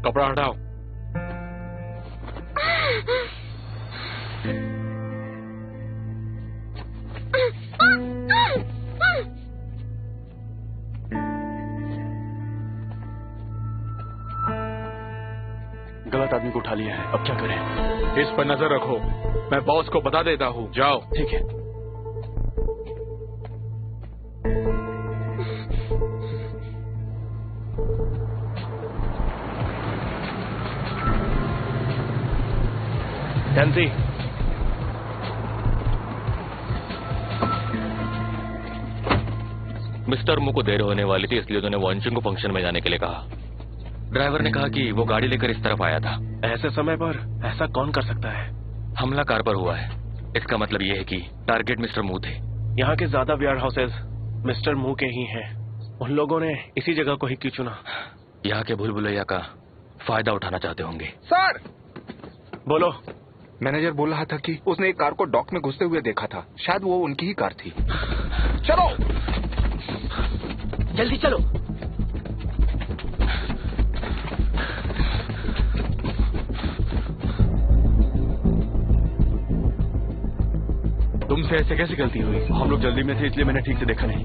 कपड़ा हटाओ। गलत आदमी को उठा लिया है, अब क्या करें? इस पर नजर रखो, मैं बॉस को बता देता हूँ। जाओ। ठीक है। टैंसी, मिस्टर मू को देर होने वाली थी, इसलिए उन्होंने वॉन्चिंग को फंक्शन में जाने के लिए कहा। ड्राइवर ने कहा कि वो गाड़ी लेकर इस तरफ आया था। ऐसे समय पर ऐसा कौन कर सकता है? हमला कार पर हुआ है, इसका मतलब ये है कि टारगेट मिस्टर मू थे। यहाँ के ज्यादा वेयर हाउसेज मिस्टर मू के ही हैं। उन लोगों ने इसी जगह को ही क्यों चुना? यहाँ के भूल भुलैया का फायदा उठाना चाहते होंगे। सर, बोलो। मैनेजर बोल रहा था कि उसने एक कार को डॉक में घुसते हुए देखा था। शायद वो उनकी ही कार थी। चलो जल्दी चलो। तुमसे ऐसे कैसे गलती हुई? हम लोग जल्दी में थे इसलिए मैंने ठीक से देखा नहीं।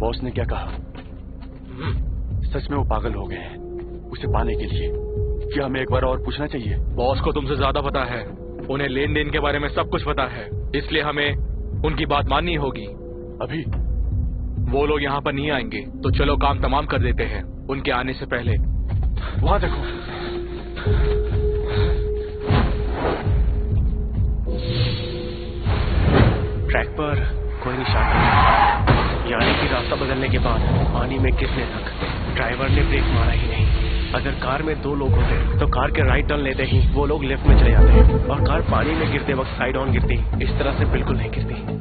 बॉस ने क्या कहा? सच में वो पागल हो गए हैं। उसे पाने के लिए क्या हमें एक बार और पूछना चाहिए? बॉस को तुमसे ज्यादा पता है, उन्हें लेन देन के बारे में सब कुछ पता है, इसलिए हमें उनकी बात माननी होगी। अभी वो लोग यहाँ पर नहीं आएंगे, तो चलो काम तमाम कर देते हैं उनके आने से पहले। वहां देखो। ट्रैक पर कोई निशान नहीं, यानी कि रास्ता बदलने के बाद पानी में गिरने तक ड्राइवर ने ब्रेक मारा ही नहीं। अगर कार में दो लोग होते तो कार के राइट टर्न लेते ही वो लोग लेफ्ट में चले जाते, और कार पानी में गिरते वक्त साइड ऑन गिरती, इस तरह से बिल्कुल नहीं गिरती।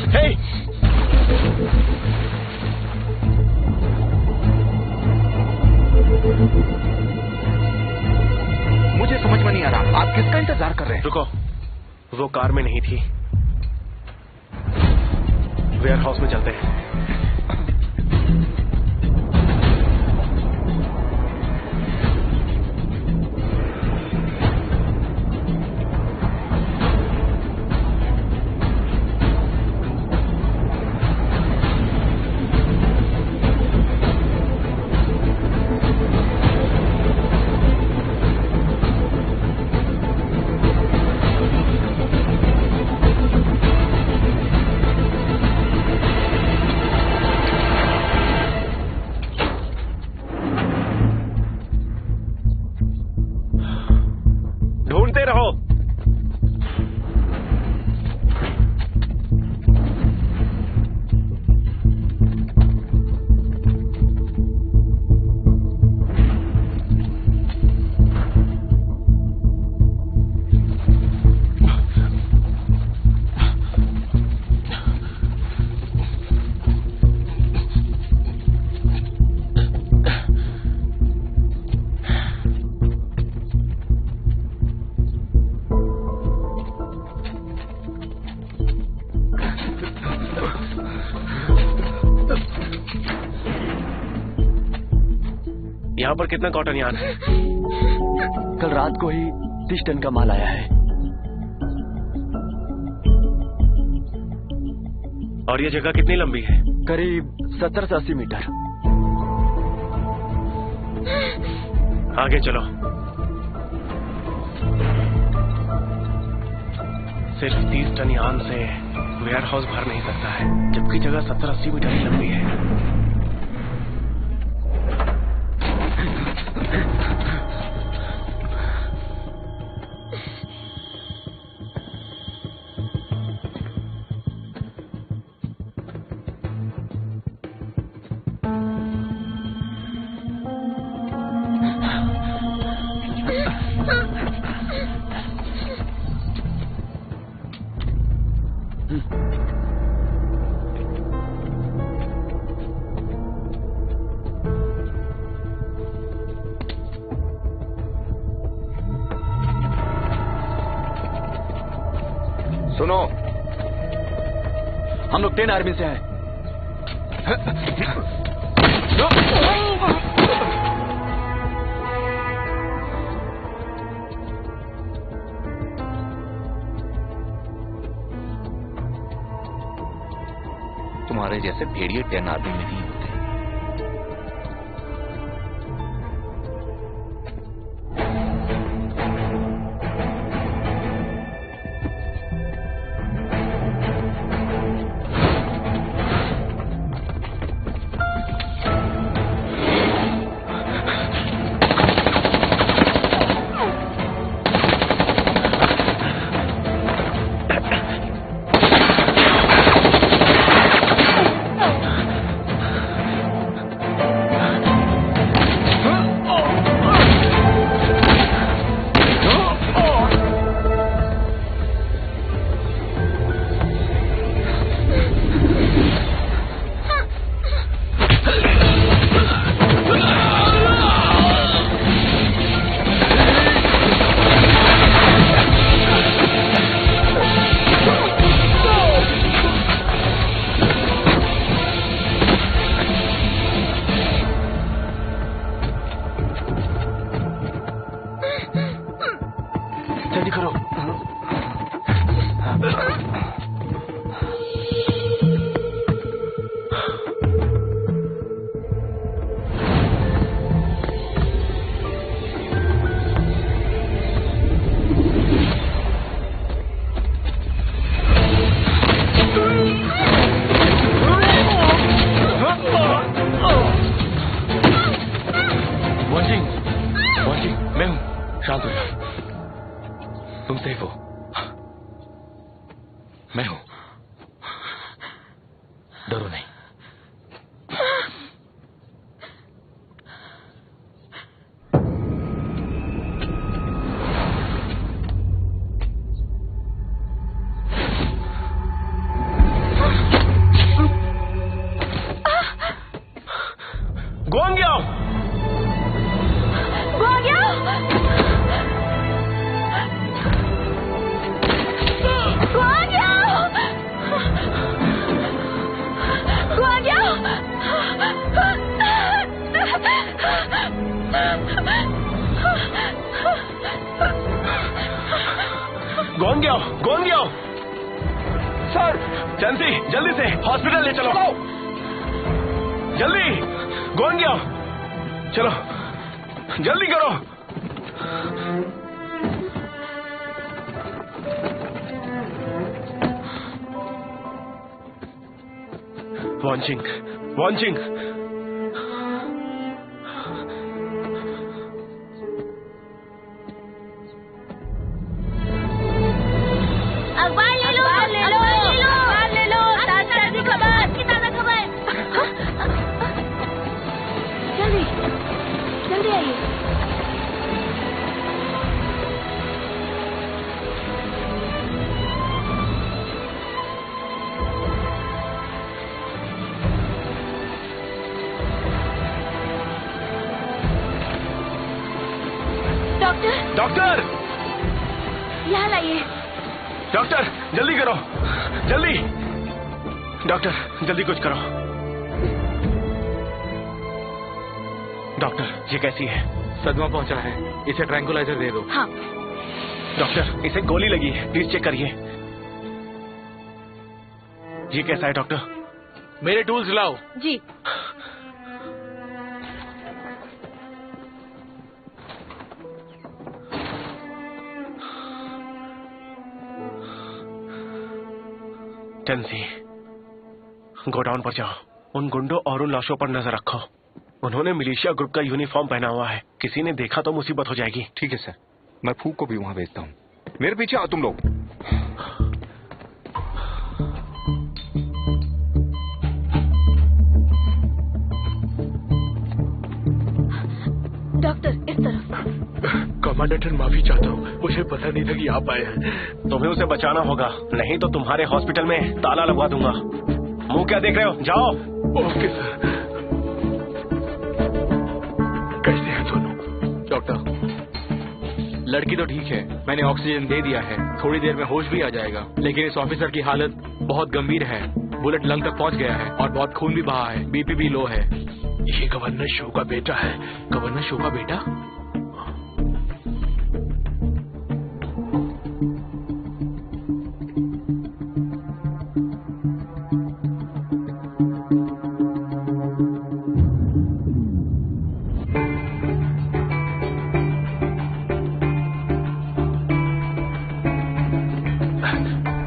हे! मुझे समझ में नहीं आ रहा, आप किसका इंतजार कर रहे हैं? रुको, वो कार में नहीं थी। वेयर हाउस में चलते हैं। ढूंढते रहो। यहाँ पर कितना कॉटन यार्न है? कल रात को ही 30 टन का माल आया है। और ये जगह कितनी लंबी है? करीब 70 से 80 मीटर। आगे चलो। सिर्फ 30 टन यार्न से वेयर हाउस भर नहीं सकता है, जबकि जगह 70-80 मीटर ही लंबी है। सुनो, हम लोग 10 आर्मी से हैं। तुम्हारे जैसे भेड़िए 10 आर्मी में नहीं होते। सर, जल्दी जल्दी से हॉस्पिटल ले चलो। जल्दी गोविंद, चलो जल्दी करो। वॉन्चिंग वॉन्चिंग, डॉक्टर यहाँ लाइए। डॉक्टर जल्दी करो, जल्दी डॉक्टर जल्दी कुछ करो। डॉक्टर ये कैसी है? सदमा पहुंचा है, इसे ट्रैंकुलाइजर दे दो। हाँ। डॉक्टर इसे गोली लगी है, प्लीज चेक करिए। ये कैसा है डॉक्टर? मेरे टूल्स लाओ। जी। टेंसी, गोडाउन पर जाओ, उन गुंडों और उन लाशों पर नजर रखो। उन्होंने मिलिशिया ग्रुप का यूनिफॉर्म पहना हुआ है, किसी ने देखा तो मुसीबत हो जाएगी। ठीक है सर, मैं फूक को भी वहां भेजता हूँ। मेरे पीछे आओ तुम लोग। डॉक्टर इस तरफ। कमांडेंट, माफी चाहता हूँ, मुझे पता नहीं था कि आप आए हैं। तुम्हें उसे बचाना होगा, नहीं तो तुम्हारे हॉस्पिटल में ताला लगवा दूंगा। मुंह क्या देख रहे हो, जाओ। Okay sir. कैसे हैं दोनों? डॉक्टर, लड़की तो ठीक है, मैंने ऑक्सीजन दे दिया है, थोड़ी देर में होश भी आ जाएगा, लेकिन इस ऑफिसर की हालत बहुत गंभीर है। बुलेट लंग तक पहुंच गया है और बहुत खून भी बहा है, बीपी भी लो है। ये गवर्नर शो का बेटा है। गवर्नर शो का बेटा?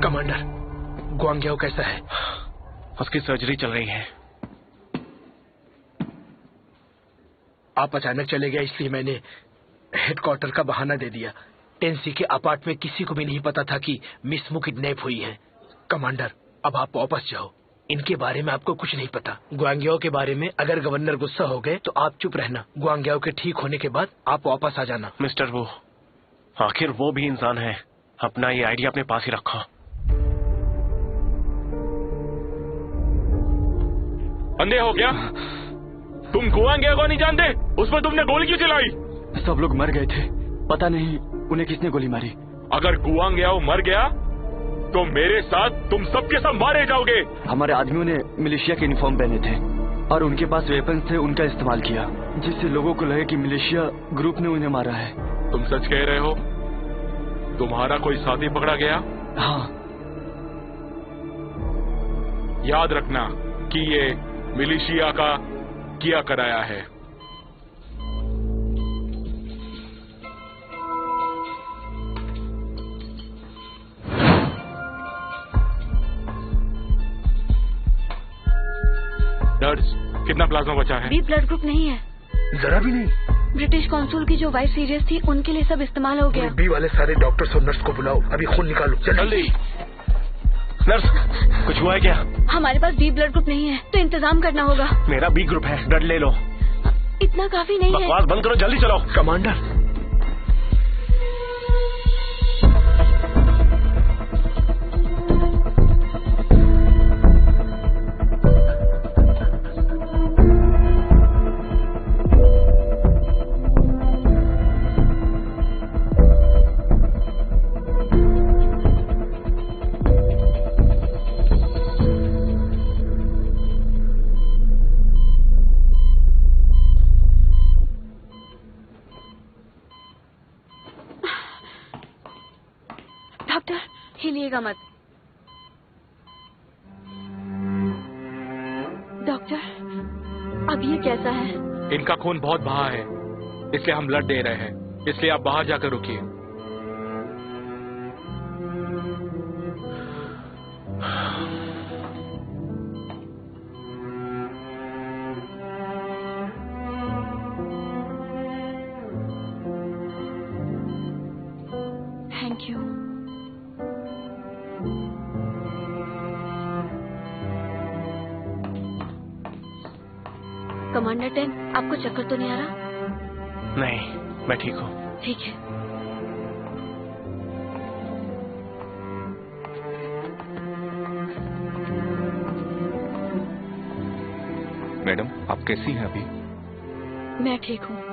कमांडर, गुआंग्याओ कैसा है? उसकी सर्जरी चल रही है। आप अचानक चले गए इसलिए मैंने हेडक्वार्टर का बहाना दे दिया। टेंसी के अपार्ट में किसी को भी नहीं पता था कि मिस मू किडनैप हुई है। कमांडर, अब आप वापस जाओ। इनके बारे में आपको कुछ नहीं पता। गुआंग्याओ के बारे में अगर गवर्नर गुस्सा हो गए तो आप चुप रहना। गुआंग्याओ के ठीक होने के बाद आप वापस आ जाना। मिस्टर वो, आखिर वो भी इंसान है। अपना ये आइडिया अपने पास ही रखो। अंधे हो क्या? तुम गुआंग्याओ को नहीं जानते? उस पर तुमने गोली क्यों चलाई? सब लोग मर गए थे, पता नहीं उन्हें किसने गोली मारी। अगर गुआंग्याओ मर गया तो मेरे साथ तुम सबके सब मारे जाओगे। हमारे आदमियों ने मिलिशिया के यूनिफॉर्म पहने थे और उनके पास वेपन थे, उनका इस्तेमाल किया, जिससे लोगों को लगे कि मिलिशिया ग्रुप ने उन्हें मारा है। तुम सच कह रहे हो? तुम्हारा कोई साथी पकड़ा गया? हाँ। याद रखना कि ये मिलिशिया का किया कराया है। नर्स, कितना प्लाज्मा बचा है? बी ब्लड ग्रुप नहीं है। जरा भी नहीं। ब्रिटिश कॉन्सुल की जो वाइफ सीरियस थी उनके लिए सब इस्तेमाल हो गया। बी वाले सारे डॉक्टर्स और नर्स को बुलाओ, अभी खून निकालो जल्दी। नर्स, कुछ हुआ है क्या? हमारे पास बी ब्लड ग्रुप नहीं है तो इंतजाम करना होगा। मेरा बी ग्रुप है, ब्लड ले लो। इतना काफी नहीं है। बकवास बंद करो, जल्दी चलो। कमांडर, डॉक्टर, हिलिएगा मत। डॉक्टर, अब ये कैसा है? इनका खून बहुत बहा है, इसलिए हम ब्लड दे रहे हैं, इसलिए आप बाहर जाकर रुकिए। Thank you. कमांडर 10, आपको चक्कर तो नहीं आ रहा? नहीं, मैं ठीक हूँ। ठीक है। मैडम, आप कैसी हैं अभी? मैं ठीक हूँ।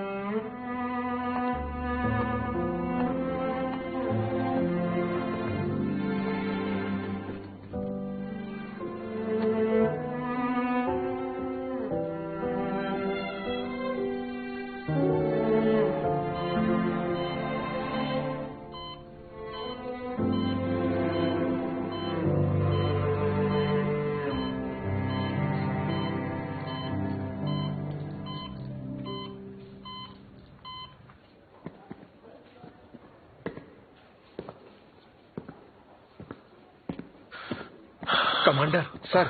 कमांडर। सर।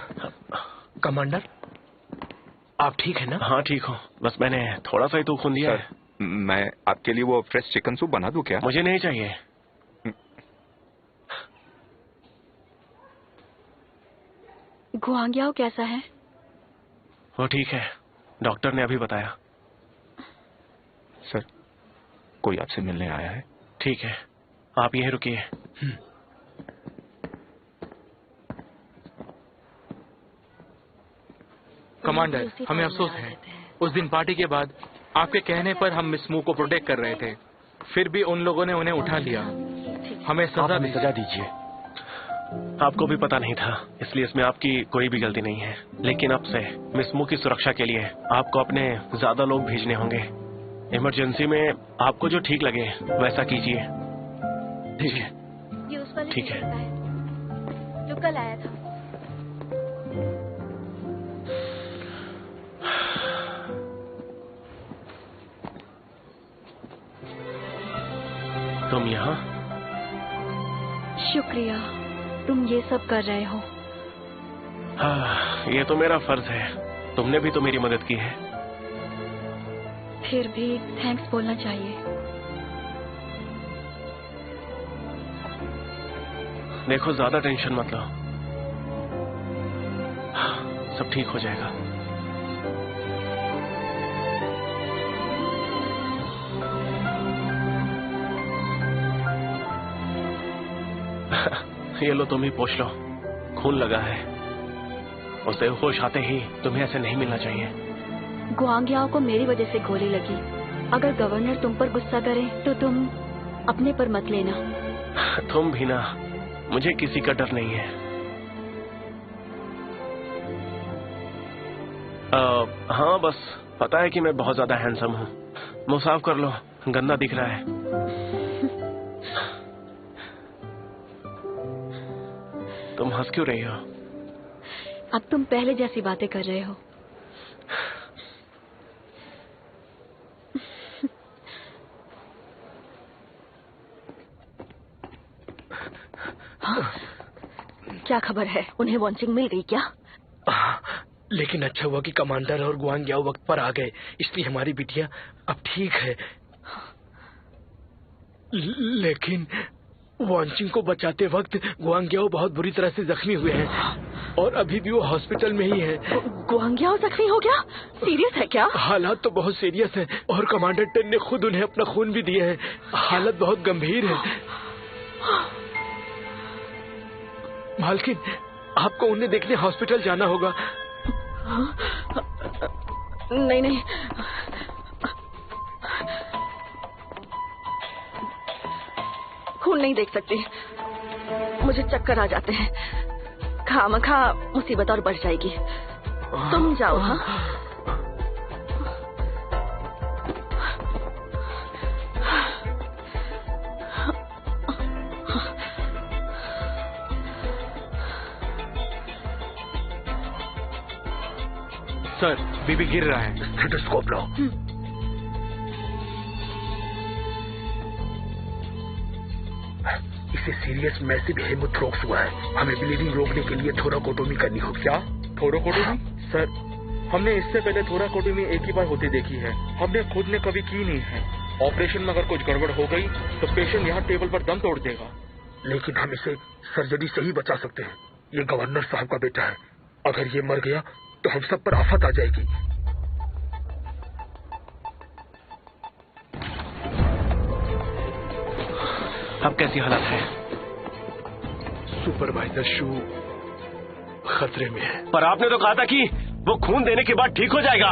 कमांडर, आप ठीक है ना? हाँ ठीक हूँ, बस मैंने थोड़ा सा ही तो खून लिया है। मैं आपके लिए वो फ्रेश चिकन सूप बना दूं क्या? मुझे नहीं चाहिए। गुआंग्याओ कैसा है? वो ठीक है, डॉक्टर ने अभी बताया। सर, कोई आपसे मिलने आया है। ठीक है, आप यहीं रुकिए। कमांडर, हमें अफसोस है, उस दिन पार्टी के बाद आपके कहने पर हम मिस मू को प्रोटेक्ट कर रहे थे, फिर भी उन लोगों ने उन्हें उठा लिया। हमें सजा दी। सजा दीजिए। आपको भी पता नहीं था, इसलिए इसमें आपकी कोई भी गलती नहीं है। लेकिन अब से मिस मू की सुरक्षा के लिए आपको अपने ज्यादा लोग भेजने होंगे। इमरजेंसी में आपको जो ठीक लगे वैसा कीजिए। ठीक है। ये उस वाले ठीक है। का है जो कल आया था। तुम यहाँ? शुक्रिया, तुम ये सब कर रहे हो। हाँ, ये तो मेरा फर्ज है। तुमने भी तो मेरी मदद की है। फिर भी थैंक्स बोलना चाहिए। देखो, ज्यादा टेंशन मत लो। सब ठीक हो जाएगा। ये लो, तुम ही पोंछ लो। खून लगा है। उसे होश आते ही तुम्हें ऐसे नहीं मिलना चाहिए। गुआंग्याओ को मेरी वजह से गोली लगी। अगर गवर्नर तुम पर गुस्सा करे तो तुम अपने पर मत लेना। तुम भी ना, मुझे किसी का डर नहीं है। हाँ, बस पता है कि मैं बहुत ज्यादा हैंडसम हूँ। मुंह साफ कर लो, गंदा दिख रहा है। तुम हंस क्यों रही हो? अब तुम पहले जैसी बातें कर रहे हो। क्या खबर है? उन्हें वॉन्चिंग मिल गई क्या? लेकिन अच्छा हुआ कि कमांडर और गुआंग्याओ वक्त पर आ गए, इसलिए हमारी बिटिया अब ठीक है। लेकिन वॉन्चिंग को बचाते वक्त गुआंग्याओ बहुत बुरी तरह से जख्मी हुए हैं और अभी भी वो हॉस्पिटल में ही है। गुआंग्याओ जख्मी हो गया? सीरियस है क्या? हालात तो बहुत सीरियस है और कमांडर टेन ने खुद उन्हें अपना खून भी दिया है। हालत बहुत गंभीर है। मालकिन, आपको उन्हें देखने हॉस्पिटल जाना होगा। नहीं नहीं, खून नहीं देख सकती। मुझे चक्कर आ जाते हैं। खामखा मुसीबत और बढ़ जाएगी। तुम जाओ। हाँ, सर, बीबी गिर रहा है। स्टेथोस्कोप लो। इसे सीरियस मैसिव हेमोथ्रोक्स हुआ है। हमें ब्लीडिंग रोकने के लिए थोराकोटोमी करनी होगी। क्या थोराकोटोमी? सर, हमने इससे पहले थोराकोटोमी एक ही बार होती देखी है। हमने खुद ने कभी की नहीं है। ऑपरेशन में अगर कुछ गड़बड़ हो गई तो पेशेंट यहाँ टेबल पर दम तोड़ देगा। लेकिन हम इसे सर्जरी से ही बचा सकते हैं। ये गवर्नर साहब का बेटा है। अगर ये मर गया तो हम सब पर आफत आ जाएगी। अब कैसी हालत है? सुपरवाइजर शू खतरे में है। पर आपने तो कहा था कि वो खून देने के बाद ठीक हो जाएगा।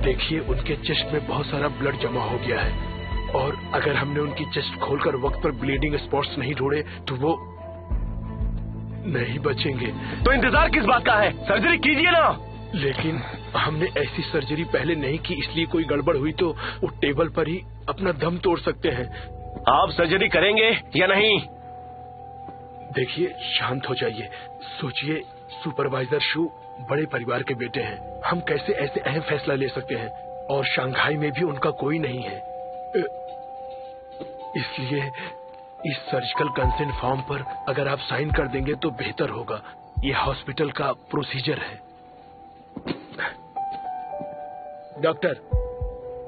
देखिए, उनके चेस्ट में बहुत सारा ब्लड जमा हो गया है और अगर हमने उनकी चेस्ट खोलकर वक्त पर ब्लीडिंग स्पॉट्स नहीं ढूंढे तो वो नहीं बचेंगे। तो इंतजार किस बात का है? सर्जरी कीजिए ना। लेकिन हमने ऐसी सर्जरी पहले नहीं की, इसलिए कोई गड़बड़ हुई तो वो टेबल पर ही अपना दम तोड़ सकते हैं। आप सर्जरी करेंगे या नहीं? देखिए, शांत हो जाइए। सोचिए, सुपरवाइजर शू बड़े परिवार के बेटे हैं। हम कैसे ऐसे अहम फैसला ले सकते हैं? और शंघाई में भी उनका कोई नहीं है। इसलिए इस सर्जिकल कंसेंट फॉर्म पर अगर आप साइन कर देंगे तो बेहतर होगा। ये हॉस्पिटल का प्रोसीजर है। डॉक्टर,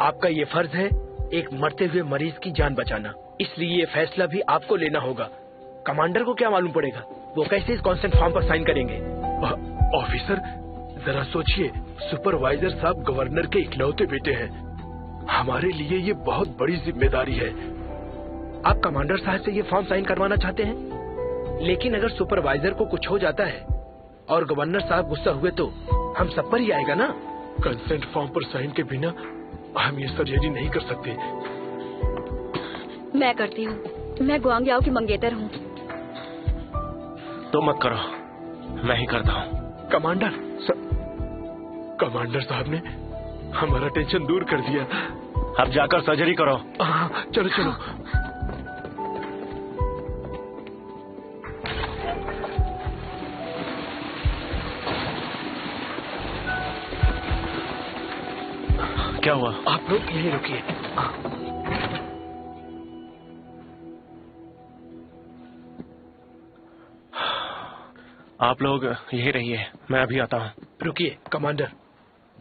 आपका ये फर्ज है एक मरते हुए मरीज की जान बचाना, इसलिए ये फैसला भी आपको लेना होगा। कमांडर को क्या मालूम पड़ेगा? वो कैसे इस कॉन्सेंट फॉर्म पर साइन करेंगे? ऑफिसर, जरा सोचिए, सुपरवाइजर साहब गवर्नर के इकलौते बेटे हैं। हमारे लिए ये बहुत बड़ी जिम्मेदारी है। आप कमांडर साहब से ये फॉर्म साइन करवाना चाहते हैं, लेकिन अगर सुपरवाइजर को कुछ हो जाता है और गवर्नर साहब गुस्सा हुए तो हम सब पर ही आएगा ना। कंसेंट फॉर्म पर साइन के बिना हम ये सर्जरी नहीं कर सकते। मैं करती हूँ। मैं गुआंगयाओ की मंगेतर हूँ। तो मत करो, मैं ही करता हूँ। कमांडर साहब ने हमारा टेंशन दूर कर दिया। अब जाकर सर्जरी करो। हाँ, चलो चलो। क्या हुआ? आप लोग यहीं रुकिए। आप लोग यहीं रहिए, मैं अभी आता हूँ। रुकिए कमांडर,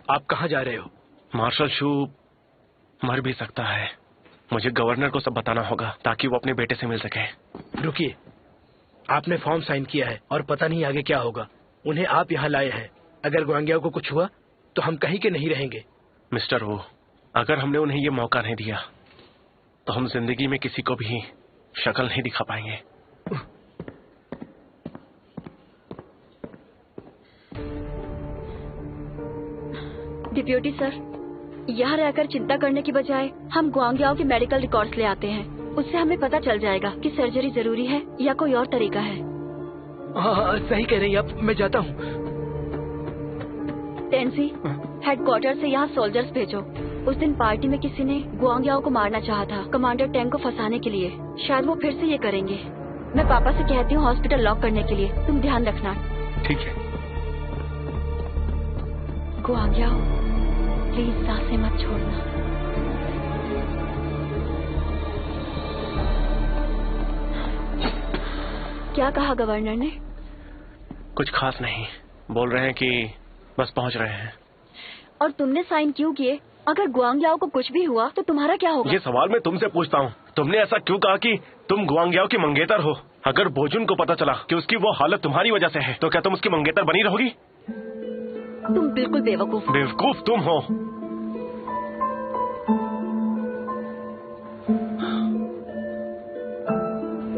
आप कहाँ जा रहे हो? मार्शल शू मर भी सकता है। मुझे गवर्नर को सब बताना होगा ताकि वो अपने बेटे से मिल सके। रुकिए, आपने फॉर्म साइन किया है और पता नहीं आगे क्या होगा। उन्हें आप यहाँ लाए हैं। अगर गुआंगयाओ को कुछ हुआ तो हम कहीं के नहीं रहेंगे। मिस्टर वो, अगर हमने उन्हें ये मौका नहीं दिया तो हम जिंदगी में किसी को भी शक्ल नहीं दिखा पाएंगे। डिप्यूटी सर, यहाँ रहकर चिंता करने की बजाय हम गुआंगयाओ के मेडिकल रिकॉर्ड्स ले आते हैं। उससे हमें पता चल जाएगा कि सर्जरी जरूरी है या कोई और तरीका है। हाँ, सही कह रही हैं आप। मैं जाता हूँ। टेंसी, हेडक्वार्टर से यहाँ सोल्जर्स भेजो। उस दिन पार्टी में किसी ने गुआंगयाओ को मारना चाहा था कमांडर टेंग को फंसाने के लिए। शायद वो फिर से ये करेंगे। मैं पापा से कहती हूँ हॉस्पिटल लॉक करने के लिए। तुम ध्यान रखना। ठीक है। गुआंगयाओ, प्लीज सांसें मत छोड़ना। क्या कहा गवर्नर ने? कुछ खास नहीं, बोल रहे हैं कि बस पहुंच रहे हैं। और तुमने साइन क्यों किए? अगर गुआंगयाओ को कुछ भी हुआ तो तुम्हारा क्या होगा? ये सवाल मैं तुमसे पूछता हूँ। तुमने ऐसा क्यों कहा कि तुम गुआंगयाओ की मंगेतर हो? अगर बोजुन को पता चला कि उसकी वो हालत तुम्हारी वजह से है तो क्या तुम उसकी मंगेतर बनी रहोगी? तुम बिल्कुल बेवकूफ। बेवकूफ तुम हो।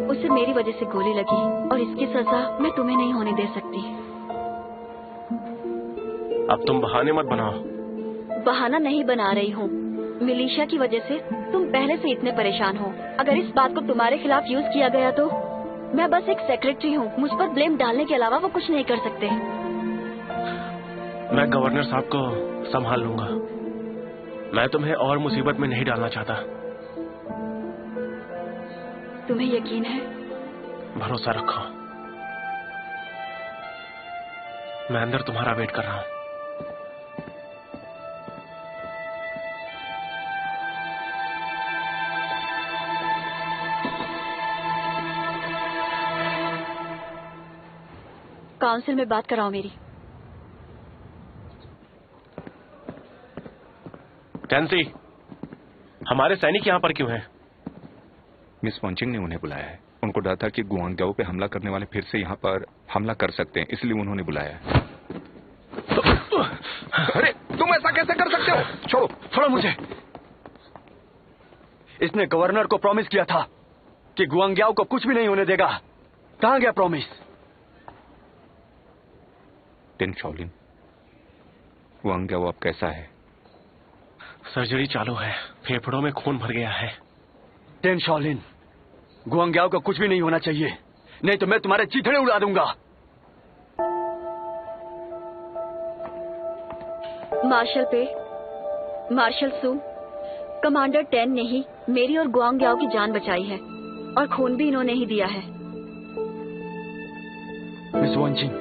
उसे मेरी वजह से गोली लगी और इसकी सजा मैं तुम्हें नहीं होने दे सकती। अब तुम बहाने मत बनाओ। बहाना नहीं बना रही हूँ। मिलिशिया की वजह से तुम पहले से इतने परेशान हो। अगर इस बात को तुम्हारे खिलाफ यूज किया गया तो मैं बस एक सेक्रेटरी हूँ। मुझ पर ब्लेम डालने के अलावा वो कुछ नहीं कर सकते। मैं गवर्नर साहब को संभाल लूंगा। मैं तुम्हें और मुसीबत में नहीं डालना चाहता। तुम्हें यकीन है? भरोसा रखो। मैं अंदर तुम्हारा वेट कर रहा हूँ। काउंसिल में बात कराओ मेरी। टेंसी, हमारे सैनिक यहाँ पर क्यों हैं? मिस वॉन्चिंग ने उन्हें बुलाया है। उनको डर था कि गुआंगयाओ पे हमला करने वाले फिर से यहाँ पर हमला कर सकते हैं, इसलिए उन्होंने बुलाया है। अरे तुम ऐसा कैसे कर सकते हो? छोड़ो, छोड़ो मुझे। इसने गवर्नर को प्रॉमिस किया था कि गुआंगयाओ को कुछ भी नहीं होने देगा। कहाँ गया प्रॉमिस? टेन शाओलिन, गुआंगयाओ अब कैसा है? सर्जरी चालू है। फेफड़ों में खून भर गया है। टेन शाओलिन, गुआंगयाओ को कुछ भी नहीं होना चाहिए, नहीं तो मैं तुम्हारे चीथड़े उड़ा दूंगा। मार्शल सू, कमांडर टेन ने ही मेरी और गुआंगयाओ की जान बचाई है और खून भी इन्होंने ही दिया है। मिस वॉन्चिंग,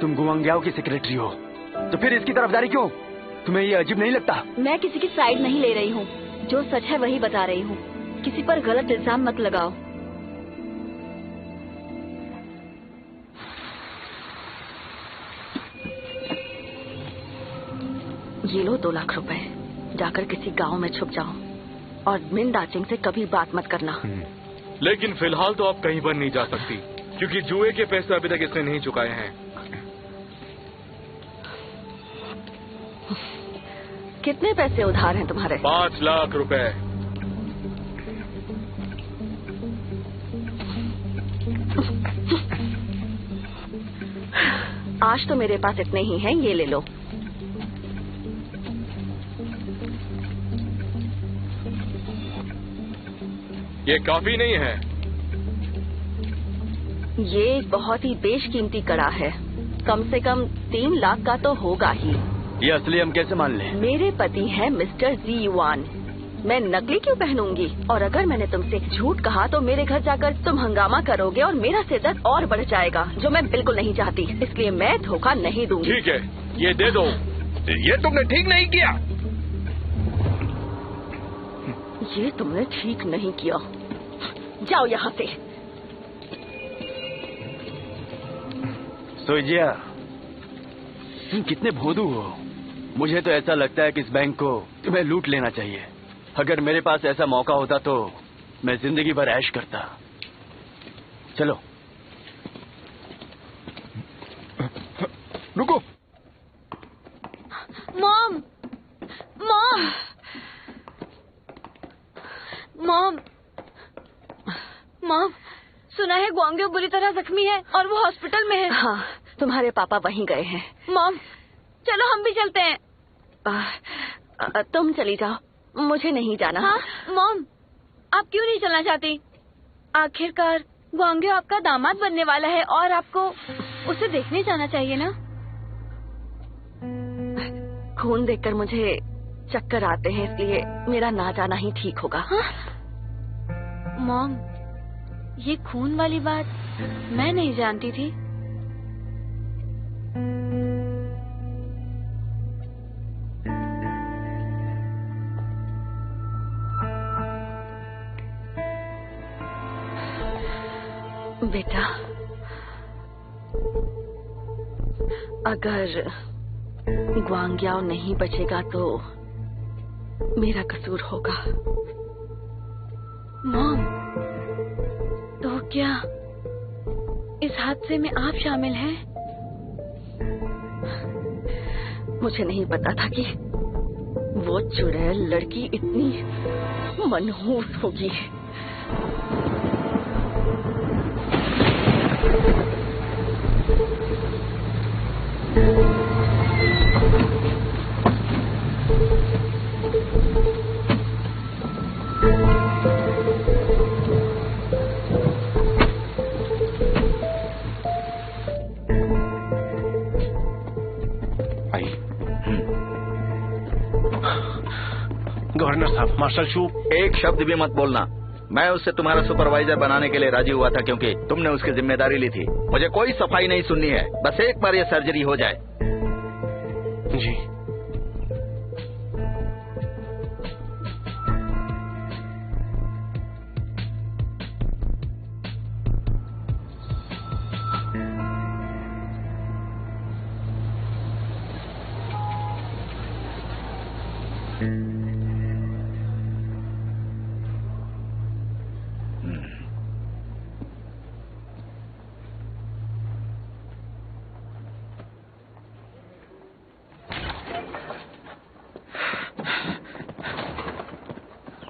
तुम गुआंगयाओ की सेक्रेटरी हो, तो फिर इसकी तरफदारी क्यों? तुम्हें ये अजीब नहीं लगता? मैं किसी की साइड नहीं ले रही हूँ। जो सच है वही बता रही हूँ। किसी पर गलत इल्जाम मत लगाओ। ये लो 2 लाख रुपए। जाकर किसी गांव में छुप जाओ और मिन दाचिंग से कभी बात मत करना। लेकिन फिलहाल तो आप कहीं पर नहीं जा सकती, क्योंकि जुए के पैसे अभी तक इसने नहीं चुकाए हैं। कितने पैसे उधार हैं तुम्हारे? 5 लाख रुपए। आज तो मेरे पास इतने ही हैं, ये ले लो। ये काफी नहीं है। ये एक बहुत ही बेशकीमती कड़ा है, कम से कम 3 लाख का तो होगा ही। ये असली हम कैसे मान लें? मेरे पति हैं मिस्टर जी युआन, मैं नकली क्यों पहनूंगी? और अगर मैंने तुमसे झूठ कहा तो मेरे घर जाकर तुम हंगामा करोगे और मेरा सिरदर्द और बढ़ जाएगा, जो मैं बिल्कुल नहीं चाहती। इसलिए मैं धोखा नहीं दूंगी। ठीक है, ये दे दो। ये तुमने ठीक नहीं किया। ये तुमने ठीक नहीं किया, जाओ यहाँ से। सोइजिया, तुम कितने भोदू हो। मुझे तो ऐसा लगता है कि इस बैंक को तुम्हें लूट लेना चाहिए। अगर मेरे पास ऐसा मौका होता तो मैं जिंदगी भर ऐश करता। चलो। रुको। मॉम, मॉम, मॉम, मॉम, सुना है ग्वांग्यो बुरी तरह जख्मी है और वो हॉस्पिटल में है। हाँ, तुम्हारे पापा वहीं गए हैं। मॉम, चलो हम भी चलते हैं। तुम चली जाओ, मुझे नहीं जाना। हाँ, मॉम, आप क्यों नहीं चलना चाहती? आखिरकार ग्वांग्यो आपका दामाद बनने वाला है और आपको उसे देखने जाना चाहिए ना। खून देखकर मुझे चक्कर आते हैं, इसलिए मेरा ना जाना ही ठीक होगा। हाँ? मॉम, ये खून वाली बात मैं नहीं जानती थी। बेटा, अगर ग्वांग्याओ नहीं बचेगा तो मेरा कसूर होगा। मॉम, तो क्या इस हादसे में आप शामिल हैं? मुझे नहीं पता था कि वो चुड़ैल लड़की इतनी मनहूस होगी। गवर्नर साहब, मार्शल शू। एक शब्द भी मत बोलना। मैं उससे तुम्हारा सुपरवाइजर बनाने के लिए राजी हुआ था क्योंकि तुमने उसकी जिम्मेदारी ली थी। मुझे कोई सफाई नहीं सुननी है, बस एक बार ये सर्जरी हो जाए। जी।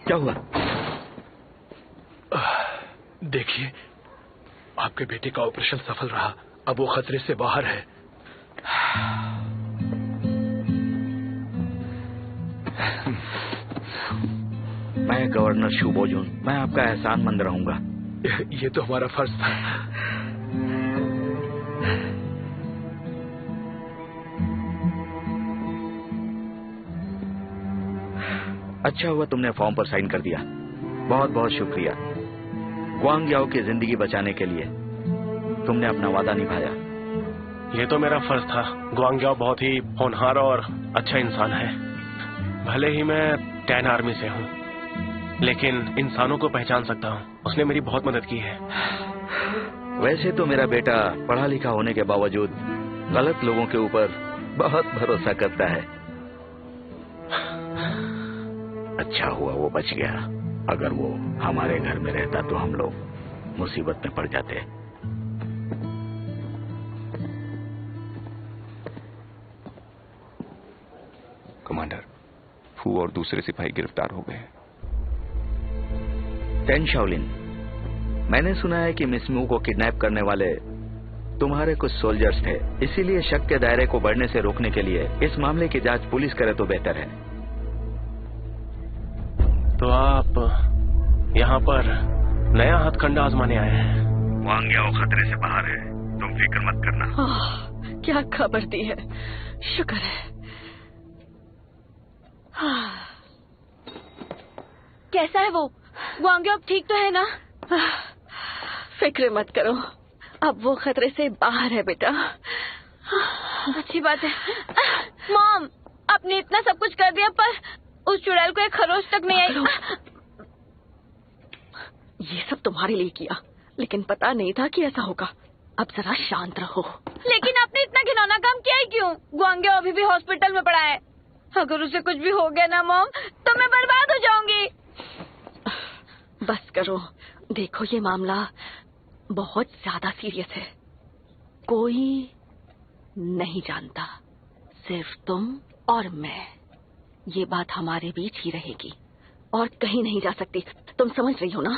क्या हुआ? देखिए, आपके बेटे का ऑपरेशन सफल रहा, अब वो खतरे से बाहर है। मैं गवर्नर शुबोजुन, मैं आपका एहसानमंद रहूंगा। ये तो हमारा फर्ज था। अच्छा हुआ तुमने फॉर्म पर साइन कर दिया। बहुत बहुत शुक्रिया। ग्वांग्याओ की जिंदगी बचाने के लिए तुमने अपना वादा निभाया। ये तो मेरा फर्ज था। ग्वांग्याओ बहुत ही होनहार और अच्छा इंसान है। भले ही मैं 10 आर्मी से हूँ, लेकिन इंसानों को पहचान सकता हूँ। उसने मेरी बहुत मदद की है। वैसे तो मेरा बेटा पढ़ा लिखा होने के बावजूद गलत लोगों के ऊपर बहुत भरोसा करता है। अच्छा हुआ वो बच गया। अगर वो हमारे घर में रहता तो हम लोग मुसीबत में पड़ जाते। कमांडर, फू और दूसरे सिपाही गिरफ्तार हो गए। टेन शाओलिन, मैंने सुना है कि मिस मू को किडनैप करने वाले तुम्हारे कुछ सोल्जर्स थे, इसीलिए शक के दायरे को बढ़ने से रोकने के लिए इस मामले की जांच पुलिस करे तो बेहतर है। तो आप यहाँ पर नया हथकंडा आजमाने आए हैं। वांग याओ खतरे से बाहर है, तुम फिक्र मत करना। क्या खबर दी है, शुक्र है। कैसा है वो? गुआंग्यो अब ठीक तो है ना? फिक्र मत करो, अब वो खतरे से बाहर है बेटा। अच्छी बात है। मॉम, आपने इतना सब कुछ कर दिया पर उस चुड़ैल को एक खरोच तक नहीं आई। ये सब तुम्हारे लिए किया, लेकिन पता नहीं था कि ऐसा होगा। अब जरा शांत रहो। लेकिन आपने इतना घिनौना काम किया ही क्यों? गुआंग्यो अभी भी हॉस्पिटल में पड़ा है। अगर उसे कुछ भी हो गया ना मॉम, तो मैं बर्बाद हो जाऊंगी। बस करो, देखो ये मामला बहुत ज्यादा सीरियस है। कोई नहीं जानता, सिर्फ तुम और मैं। ये बात हमारे बीच ही रहेगी और कहीं नहीं जा सकती। तुम समझ रही हो ना?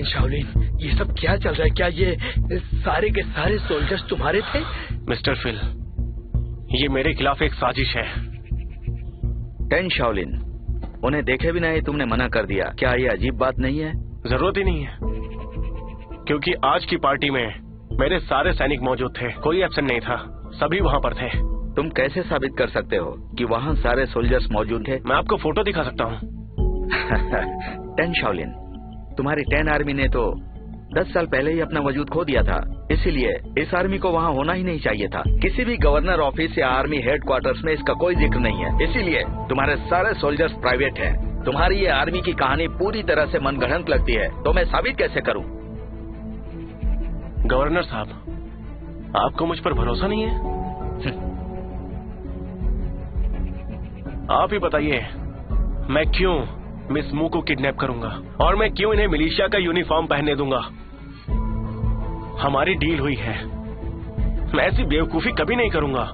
शाओलिन, ये सब क्या चल रहा है? क्या ये सारे के सारे सोल्जर्स तुम्हारे थे? मिस्टर फिल, ये मेरे खिलाफ एक साजिश है। टेन शाओलिन, उन्हें देखे बिना ही तुमने मना कर दिया, क्या ये अजीब बात नहीं है? जरूरत ही नहीं है, क्योंकि आज की पार्टी में मेरे सारे सैनिक मौजूद थे। कोई एब्सेंट नहीं था, सभी वहाँ पर थे। तुम कैसे साबित कर सकते हो कि वहाँ सारे सोल्जर्स मौजूद थे? मैं आपको फोटो दिखा सकता हूँ। टेन शाओलिन, तुम्हारी 10 आर्मी ने तो 10 साल पहले ही अपना वजूद खो दिया था, इसीलिए इस आर्मी को वहाँ होना ही नहीं चाहिए था। किसी भी गवर्नर ऑफिस या आर्मी हेडक्वार्टर्स में इसका कोई जिक्र नहीं है, इसीलिए तुम्हारे सारे सोल्जर्स प्राइवेट हैं। तुम्हारी ये आर्मी की कहानी पूरी तरह से मनगढ़ंत लगती है, तो मैं साबित कैसे करूँ? गवर्नर साहब, आपको मुझ पर भरोसा नहीं है? आप ही बताइए, मैं क्यों मिस मू को किडनैप करूंगा और मैं क्यों इन्हें मिलिशिया का यूनिफॉर्म पहनने दूंगा? हमारी डील हुई है, मैं ऐसी बेवकूफी कभी नहीं करूंगा।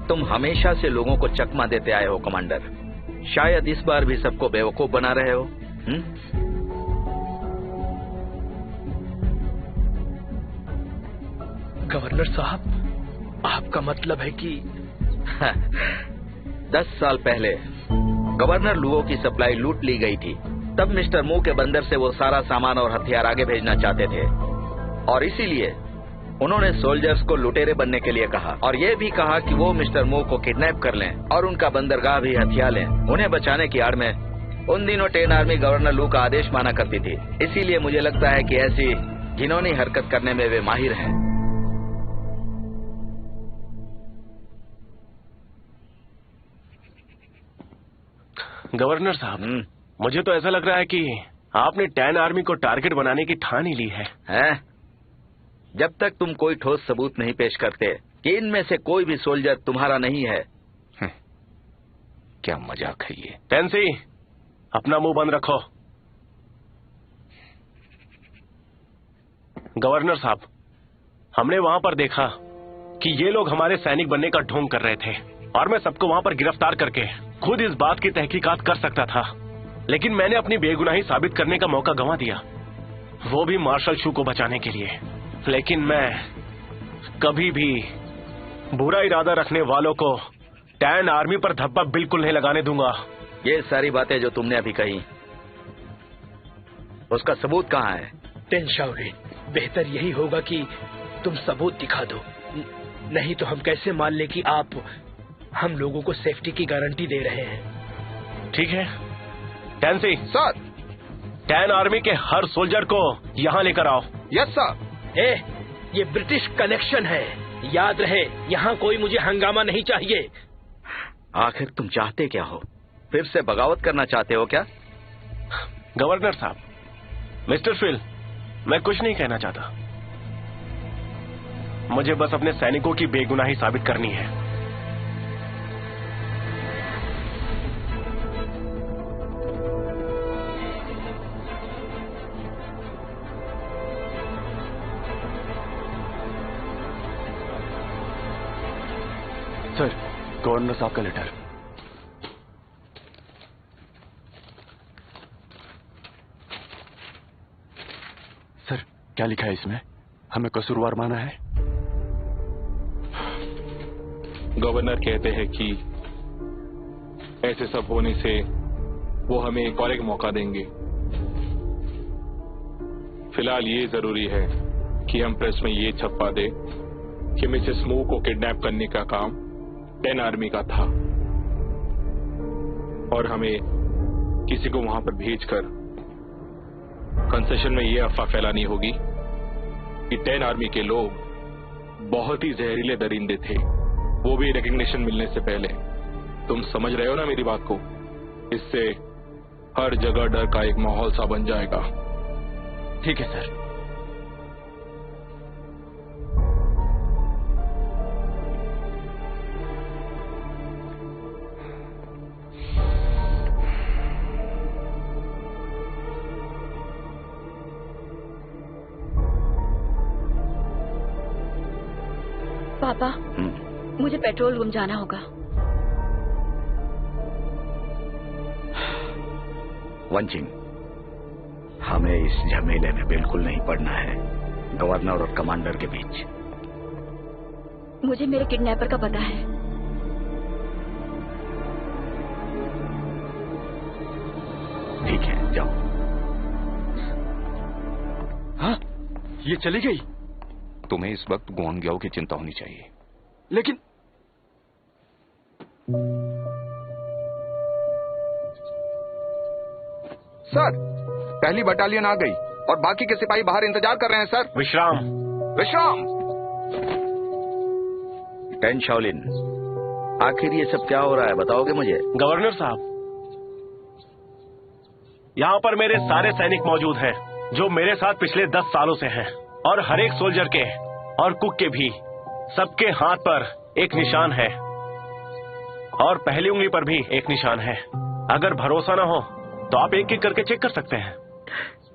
तुम हमेशा से लोगों को चकमा देते आए हो कमांडर, शायद इस बार भी सबको बेवकूफ बना रहे हो। गवर्नर साहब, आपका मतलब है कि 10 साल पहले गवर्नर लुओ की सप्लाई लूट ली गई थी। तब मिस्टर मू के बंदर से वो सारा सामान और हथियार आगे भेजना चाहते थे और इसीलिए उन्होंने सोल्जर्स को लुटेरे बनने के लिए कहा और ये भी कहा कि वो मिस्टर मू को किडनैप कर लें और उनका बंदरगाह भी हथिया लें। उन्हें बचाने की आड़ में उन दिनों 10 आर्मी गवर्नर लू का आदेश माना करती थी, इसीलिए मुझे लगता है कि ऐसी घिनौनी हरकत करने में वे माहिर हैं। गवर्नर साहब, मुझे तो ऐसा लग रहा है कि आपने 10 आर्मी को टारगेट बनाने की ठान ही ली है। जब तक तुम कोई ठोस सबूत नहीं पेश करते कि इनमें से कोई भी सोल्जर तुम्हारा नहीं है। क्या मजाक है ये? टेंसी, अपना मुंह बंद रखो। गवर्नर साहब, हमने वहां पर देखा कि ये लोग हमारे सैनिक बनने का ढोंग कर रहे थे और मैं सबको वहां पर गिरफ्तार करके खुद इस बात की तहकीकात कर सकता था, लेकिन मैंने अपनी बेगुनाही साबित करने का मौका गंवा दिया, वो भी मार्शल शू को बचाने के लिए। लेकिन मैं कभी भी बुरा इरादा रखने वालों को 10 आर्मी पर धब्बा बिल्कुल नहीं लगाने दूंगा। ये सारी बातें जो तुमने अभी कही, उसका सबूत कहाँ है? 10 शाओलिन, बेहतर यही होगा कि तुम सबूत दिखा दो, नहीं तो हम कैसे मान ले कि आप हम लोगों को सेफ्टी की गारंटी दे रहे हैं। ठीक है टेंसी सर, 10 आर्मी के हर सोल्जर को यहाँ लेकर आओ। Yes sir. ये ब्रिटिश कनेक्शन है, याद रहे, यहाँ कोई मुझे हंगामा नहीं चाहिए। आखिर तुम चाहते क्या हो? फिर से बगावत करना चाहते हो क्या? गवर्नर साहब, मिस्टर फिल, मैं कुछ नहीं कहना चाहता, मुझे बस अपने सैनिकों की बेगुनाही साबित करनी है। सर, गवर्नर साहब का लेटर। सर, क्या लिखा है इसमें? हमें कसूरवार माना है? गवर्नर कहते हैं कि ऐसे सब होने से वो हमें एक और एक मौका देंगे। फिलहाल ये जरूरी है कि हम प्रेस में ये छपवा दे कि मिसेस मू को किडनैप करने का काम 10 आर्मी का था और हमें किसी को वहां पर भेजकर कंसेशन में ये अफवाह फैलानी होगी कि 10 आर्मी के लोग बहुत ही जहरीले दरिंदे थे, वो भी रिकग्निशन मिलने से पहले। तुम समझ रहे हो ना मेरी बात को? इससे हर जगह डर का एक माहौल सा बन जाएगा। ठीक है सर। पापा, मुझे पेट्रोल रूम जाना होगा। वंचिंग, हमें इस झमेले में बिल्कुल नहीं पड़ना है, गवर्नर और कमांडर के बीच। मुझे मेरे किडनैपर का पता है। ठीक है, जाओ। हाँ, ये चली गई। तुम्हें इस वक्त गुआंग्याओ की चिंता होनी चाहिए। लेकिन सर, पहली बटालियन आ गई और बाकी के सिपाही बाहर इंतजार कर रहे हैं सर। विश्राम। विश्राम। टेन शाओलिन, आखिर ये सब क्या हो रहा है, बताओगे मुझे? गवर्नर साहब, यहाँ पर मेरे सारे सैनिक मौजूद हैं जो मेरे साथ पिछले 10 सालों से हैं, और हर एक सोल्जर के और कुक के भी सबके हाथ पर एक निशान है और पहली उंगली पर भी एक निशान है। अगर भरोसा ना हो तो आप एक एक करके चेक कर सकते हैं।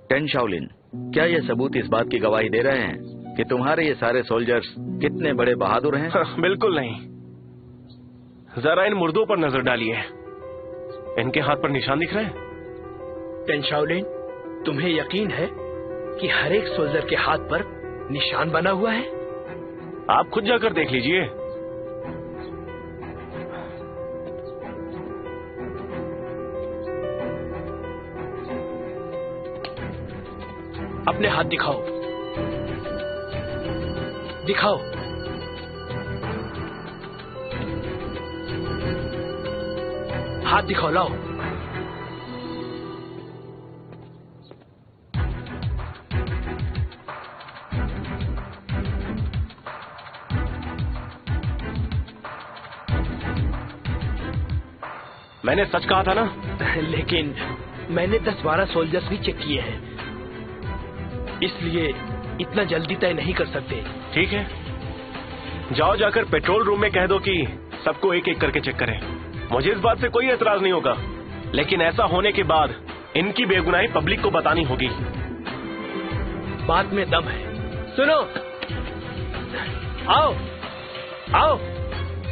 टेन शाओलिन, क्या ये सबूत इस बात की गवाही दे रहे हैं कि तुम्हारे ये सारे सोल्जर्स कितने बड़े बहादुर हैं? बिल्कुल नहीं। जरा इन मुर्दों पर नजर डालिए, इनके हाथ पर निशान दिख रहे हैं। टेन शाओलिन, तुम्हें यकीन है कि हर एक सोल्जर के हाथ पर निशान बना हुआ है? आप खुद जाकर देख लीजिए। अपने हाथ दिखाओ, दिखाओ। हाथ दिखाओ, लाओ। मैंने सच कहा था ना। लेकिन मैंने 10-12 सोल्जर्स भी चेक किए हैं, इसलिए इतना जल्दी तय नहीं कर सकते। ठीक है, जाओ जाकर पेट्रोल रूम में कह दो कि सबको एक एक करके चेक करें। मुझे इस बात से कोई एतराज नहीं होगा, लेकिन ऐसा होने के बाद इनकी बेगुनाही पब्लिक को बतानी होगी। बात में दम है। सुनो, आओ आओ।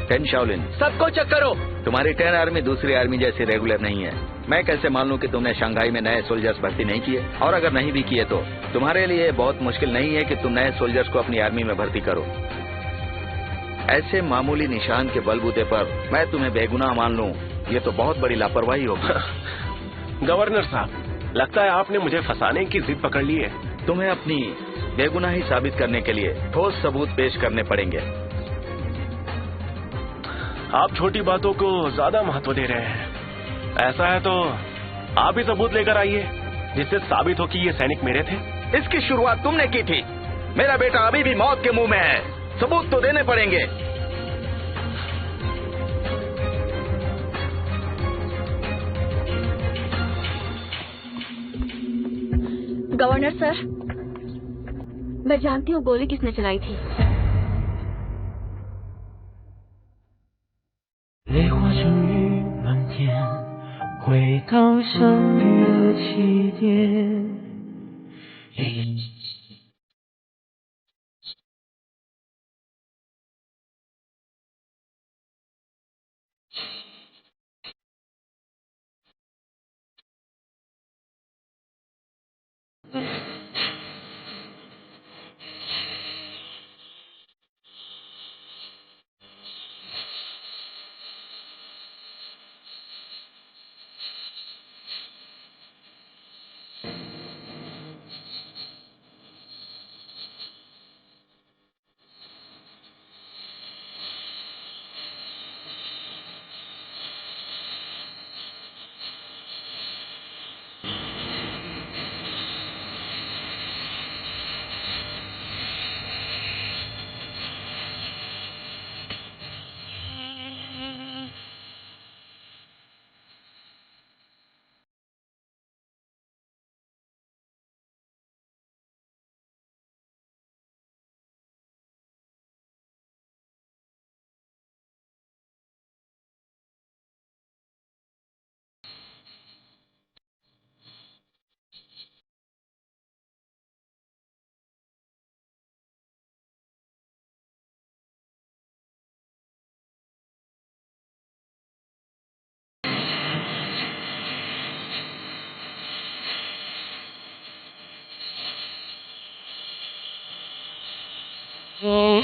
टेन शाओलिन, सबको चेक करो। तुम्हारी 10 आर्मी दूसरी आर्मी जैसी रेगुलर नहीं है। मैं कैसे मान लूं कि तुमने शंघाई में नए सोल्जर्स भर्ती नहीं किए? और अगर नहीं भी किए तो तुम्हारे लिए बहुत मुश्किल नहीं है कि तुम नए सोल्जर्स को अपनी आर्मी में भर्ती करो। ऐसे मामूली निशान के बलबूते पर मैं तुम्हें बेगुनाह मान लूं, ये तो बहुत बड़ी लापरवाही होगी। गवर्नर साहब, लगता है आपने मुझे फंसाने की जिद पकड़ ली है। तुम्हें अपनी बेगुनाही साबित करने के लिए ठोस सबूत पेश करने पड़ेंगे। आप छोटी बातों को ज्यादा महत्व दे रहे हैं। ऐसा है तो आप ही सबूत लेकर आइए जिससे साबित हो कि ये सैनिक मेरे थे। इसकी शुरुआत तुमने की थी। मेरा बेटा अभी भी मौत के मुंह में है, सबूत तो देने पड़ेंगे। गवर्नर सर, मैं जानती हूँ गोली किसने चलाई थी। 泪化成雨满天，回到相遇的起点。Oh,